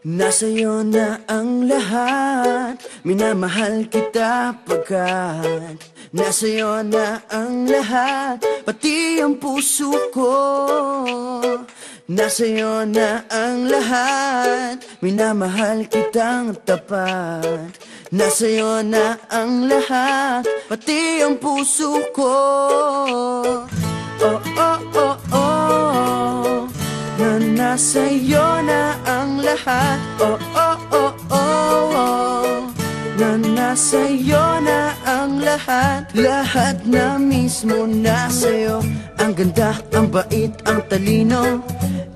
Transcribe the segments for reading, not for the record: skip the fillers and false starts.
Nasa'yo na ang lahat, minamahal kita pagkat nasa'yo na ang lahat, pati ang puso ko. Nasa'yo na ang lahat, minamahal kitang tapat. Nasa'yo na ang lahat, pati ang puso ko. Oh, oh, oh, oh, na nasa'yo na ang lahat. Oh, oh, oh, oh, oh, na nasa'yo na ang lahat. Lahat na mismo nasa'yo. Ang ganda, ang bait, ang talino,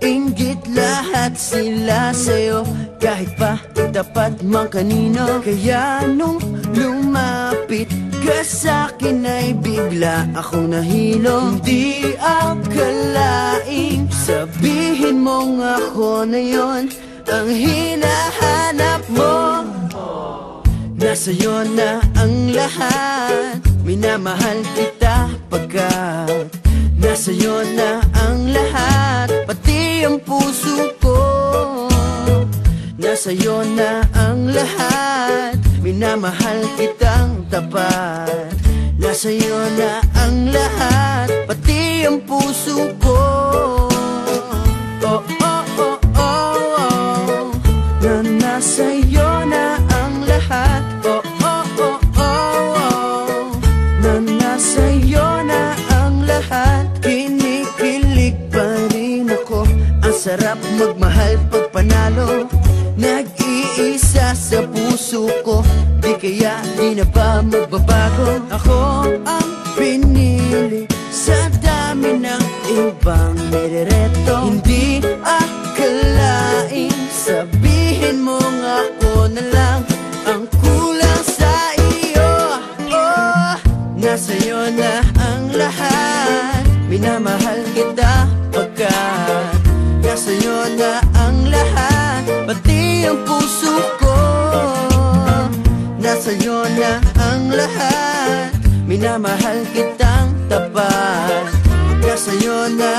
inggit lahat sila sa'yo. Kahit pa itapat mang kanino. Kaya nung lumapit ka sa'kin ay bigla akong nahilo. Hindi akalaing sabihin mong ako na yon ang hinahanap mo. Nasa'yo na ang lahat, minamahal kita pagkat nasa'yo na ang lahat, pati ang puso ko. Nasa'yo na ang lahat, minamahal kitang tapat. Nasa'yo na ang lahat, pati ang puso ko. Oh, oh, oh, oh, oh, na nasa'yo na ang lahat. Oh, oh, oh, oh, oh, na nasa'yo na ang lahat. Kinikilig pa rin ako, ang sarap magmahal pag panalo. Nag-iisa sa puso ko, di kaya di na ba magbabago? Ako ang pinili sa dami ng ibang nirereto. Hindi akalaing sabihin mong ako na lang ang kulang sa iyo. Oh, nasa'yo na ang lahat, minamahal kita pagkat nasa'yo na ang lahat, pati ang puso ko. Nasa'yo na ang lahat, minamahal kitang tapat. Nasa'yo na